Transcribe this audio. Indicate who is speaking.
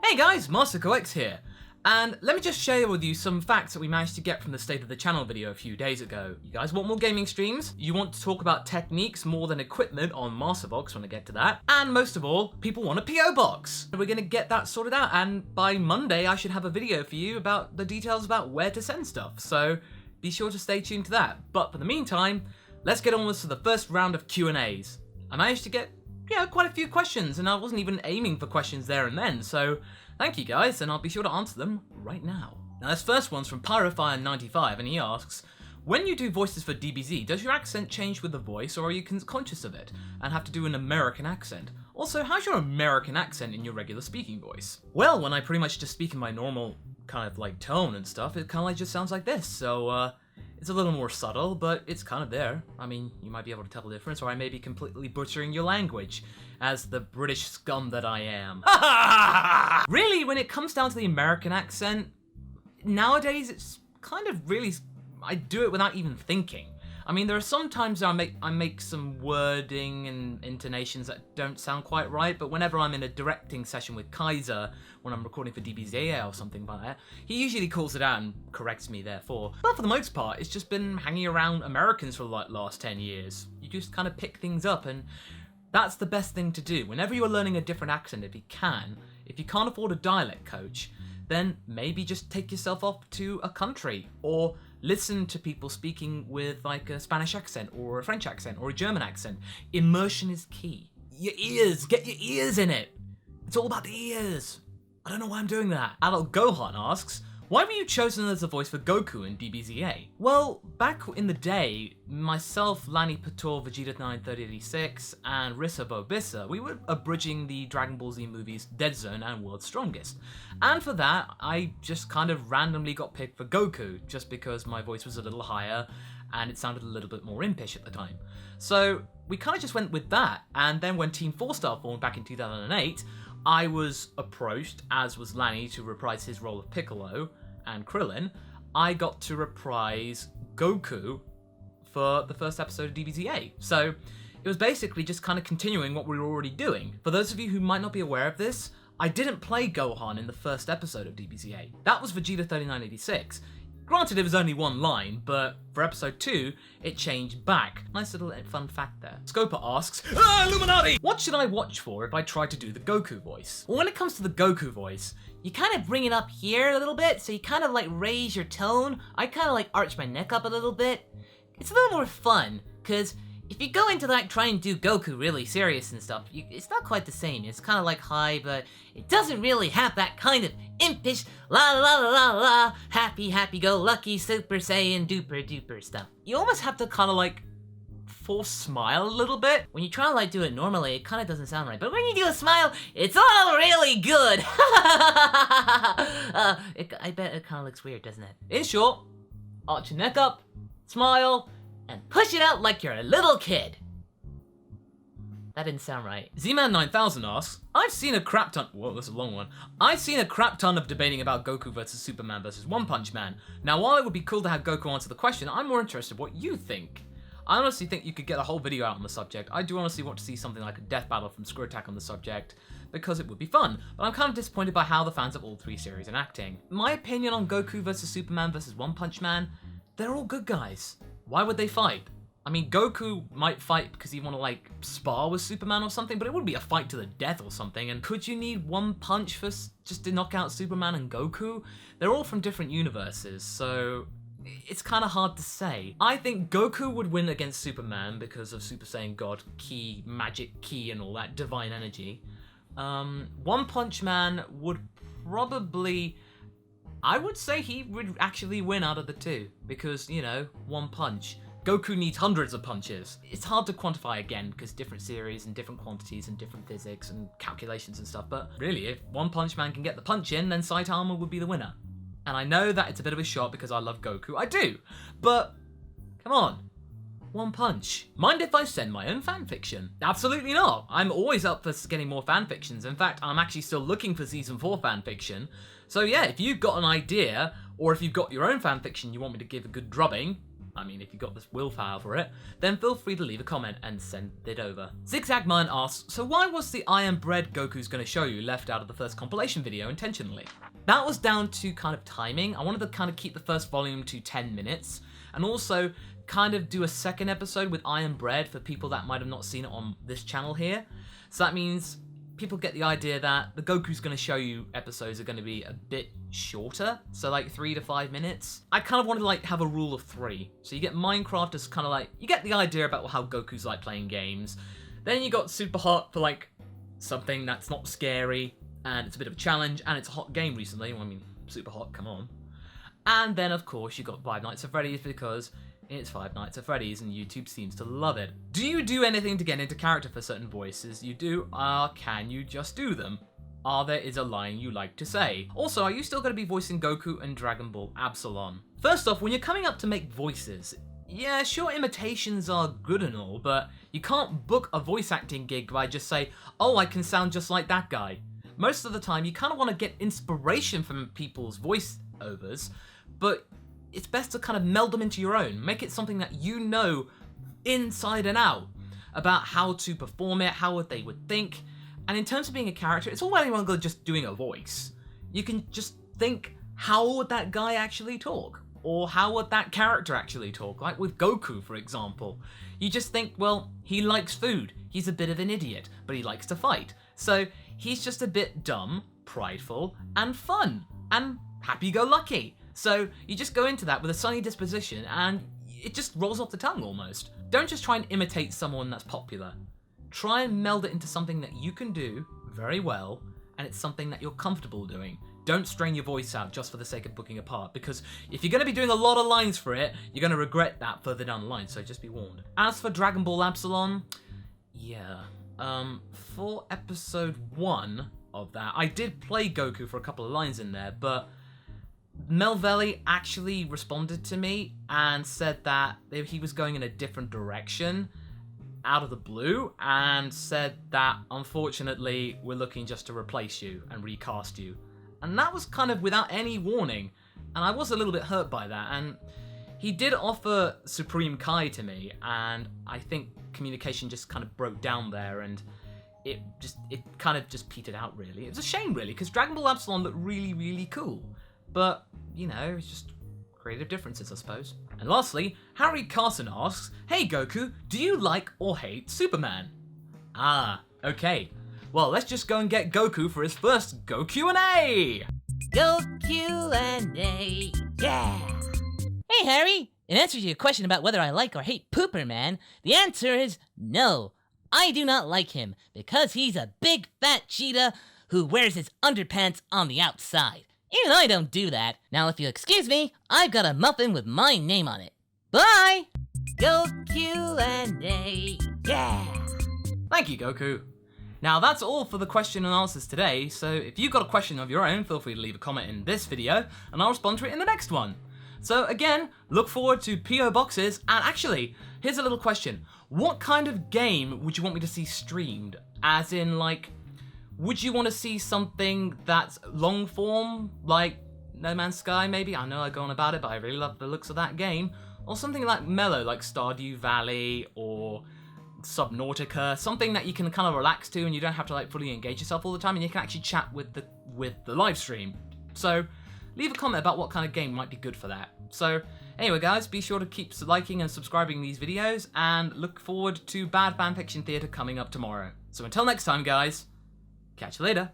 Speaker 1: Hey guys, MasakoX here, and let me just share with you some facts that we managed to get from the State of the Channel video a few days ago. You guys want more gaming streams? You want to talk about techniques more than equipment on MasakoX when I get to that? And most of all, people want a PO box. We're gonna get that sorted out, and by Monday I should have a video for you about the details about where to send stuff, so be sure to stay tuned to that. But for the meantime, let's get on with the first round of Q&As. I managed to get quite a few questions, and I wasn't even aiming for questions there and then, so thank you guys, and I'll be sure to answer them right now. Now this first one's from Pyrofire95, and he asks, when you do voices for DBZ, does your accent change with the voice, or are you conscious of it, and have to do an American accent? Also, how's your American accent in your regular speaking voice? Well, when I pretty much just speak in my normal kind of like tone and stuff, it kind of like just sounds like this, so it's a little more subtle, but it's kind of there. I mean, you might be able to tell the difference, or I may be completely butchering your language, as the British scum that I am. Really, when it comes down to the American accent, nowadays it's kind of really, I do it without even thinking. I mean, there are some times I make some wording and intonations that don't sound quite right, but whenever I'm in a directing session with Kaiser, when I'm recording for DBZ or something like that, he usually calls it out and corrects me therefore. But for the most part, it's just been hanging around Americans for like last 10 years. You just kind of pick things up, and that's the best thing to do. Whenever you're learning a different accent, if you can't afford a dialect coach, then maybe just take yourself off to a country, or listen to people speaking with like a Spanish accent, or a French accent, or a German accent. Immersion is key. Your ears, get your ears in it. It's all about the ears. I don't know why I'm doing that. Adult Gohan asks, why were you chosen as the voice for Goku in DBZA? Well, back in the day, myself, Lani Pator, Vegeta 93086, and Rissa Bobissa, we were abridging the Dragon Ball Z movies Dead Zone and World's Strongest. And for that, I just kind of randomly got picked for Goku, just because my voice was a little higher and it sounded a little bit more impish at the time. So we kind of just went with that, and then when Team 4 Star formed back in 2008, I was approached, as was Lani, to reprise his role of Piccolo and Krillin. I got to reprise Goku for the first episode of DBZA. So it was basically just kind of continuing what we were already doing. For those of you who might not be aware of this, I didn't play Gohan in the first episode of DBZA. That was Vegeta 3986. Granted, it was only one line, but for episode 2, it changed back. Nice little fun fact there. Scopa asks, Illuminati! What should I watch for if I try to do the Goku voice? Well, when it comes to the Goku voice, you kind of bring it up here a little bit, so you kind of like raise your tone. I kind of like arch my neck up a little bit. It's a little more fun, because if you go into like trying to do Goku really serious and stuff, it's not quite the same. It's kind of like high, but it doesn't really have that kind of impish la la la la la happy go lucky Super Saiyan duper duper stuff. You almost have to kind of like force smile a little bit. When you try to like do it normally, it kind of doesn't sound right. But when you do a smile, it's all really good. I bet it kind of looks weird, doesn't it? In short, arch your neck up, smile, and push it out like you're a little kid. That didn't sound right. Z-Man 9000 asks, I've seen a crap ton, whoa, that's a long one. I've seen a crap ton of debating about Goku versus Superman versus One Punch Man. Now, while it would be cool to have Goku answer the question, I'm more interested what you think. I honestly think you could get a whole video out on the subject. I do honestly want to see something like a death battle from Screw Attack on the subject, because it would be fun, but I'm kind of disappointed by how the fans of all three series are acting. My opinion on Goku versus Superman versus One Punch Man, they're all good guys. Why would they fight? I mean, Goku might fight because he want to like spar with Superman or something, but it wouldn't be a fight to the death or something. And could you need one punch for just to knock out Superman and Goku? They're all from different universes, so it's kind of hard to say. I think Goku would win against Superman because of Super Saiyan God, Ki, Magic Ki, and all that divine energy. One Punch Man would probably, I would say he would actually win out of the two, because, you know, one punch. Goku needs hundreds of punches. It's hard to quantify again, because different series and different quantities and different physics and calculations and stuff, but really, if One Punch Man can get the punch in, then Saitama would be the winner. And I know that it's a bit of a shot because I love Goku, I do, but come on. One punch. Mind if I send my own fanfiction? Absolutely not. I'm always up for getting more fanfictions. In fact, I'm actually still looking for season 4 fanfiction. So yeah, if you've got an idea, or if you've got your own fanfiction you want me to give a good drubbing, I mean, if you've got this willpower for it, then feel free to leave a comment and send it over. Zigzagmine asks, so why was the I Am Bread Goku's gonna show you left out of the first compilation video intentionally? That was down to kind of timing. I wanted to kind of keep the first volume to 10 minutes, and also kind of do a second episode with I Am Bread for people that might have not seen it on this channel here. So that means people get the idea that the Goku's gonna show you episodes are gonna be a bit shorter, so like 3 to 5 minutes. I kind of wanted to like have a rule of 3. So you get Minecraft as kind of like, you get the idea about how Goku's like playing games. Then you got Super Hot for like something that's not scary, and it's a bit of a challenge, and it's a hot game recently. Well, I mean, Super Hot, come on. And then of course you got Five Nights at Freddy's because it's Five Nights at Freddy's and YouTube seems to love it. Do you do anything to get into character for certain voices? You do? Can you just do them? Is a line you like to say? Also, are you still going to be voicing Goku and Dragon Ball Absalom? First off, when you're coming up to make voices, yeah, sure, imitations are good and all, but you can't book a voice acting gig by just say, oh, I can sound just like that guy. Most of the time, you kind of want to get inspiration from people's voice overs, but it's best to kind of meld them into your own. Make it something that you know inside and out about how to perform it, how they would think. And in terms of being a character, it's all well and good just doing a voice. You can just think, how would that guy actually talk? Or how would that character actually talk? Like with Goku, for example. You just think, well, he likes food. He's a bit of an idiot, but he likes to fight. So he's just a bit dumb, prideful, and fun, and happy-go-lucky. So you just go into that with a sunny disposition and it just rolls off the tongue almost. Don't just try and imitate someone that's popular. Try and meld it into something that you can do very well, and it's something that you're comfortable doing. Don't strain your voice out just for the sake of booking a part, because if you're going to be doing a lot of lines for it, you're going to regret that further down the line, so just be warned. As for Dragon Ball Absalom, yeah, for episode 1 of that, I did play Goku for a couple of lines in there, but Melvelli actually responded to me and said that he was going in a different direction out of the blue, and said that unfortunately we're looking just to replace you and recast you. And that was kind of without any warning, and I was a little bit hurt by that. And he did offer Supreme Kai to me, and I think communication just kind of broke down there, and it kind of just petered out really. It was a shame really, because Dragon Ball Absalom looked really, really cool. But, you know, it's just creative differences, I suppose. And lastly, Harry Carson asks, hey Goku, do you like or hate Superman? Okay. Well, let's just go and get Goku for his first Go Q&A!
Speaker 2: Go Q&A, yeah! Hey Harry, in answer to your question about whether I like or hate Pooper Man, the answer is no. I do not like him, because he's a big fat cheetah who wears his underpants on the outside. Even I don't do that. Now if you'll excuse me, I've got a muffin with my name on it. Bye! Go Q&A, yeah!
Speaker 1: Thank you, Goku. Now that's all for the question and answers today, so if you've got a question of your own, feel free to leave a comment in this video, and I'll respond to it in the next one. So again, look forward to PO boxes, and actually, here's a little question. What kind of game would you want me to see streamed? As in, like, would you want to see something that's long form, like No Man's Sky maybe? I know I go on about it, but I really love the looks of that game. Or something like mellow, like Stardew Valley, or Subnautica, something that you can kind of relax to and you don't have to like fully engage yourself all the time, and you can actually chat with the live stream. So leave a comment about what kind of game might be good for that. So anyway guys, be sure to keep liking and subscribing these videos, and look forward to Bad Fanfiction Theatre coming up tomorrow. So until next time guys, catch you later.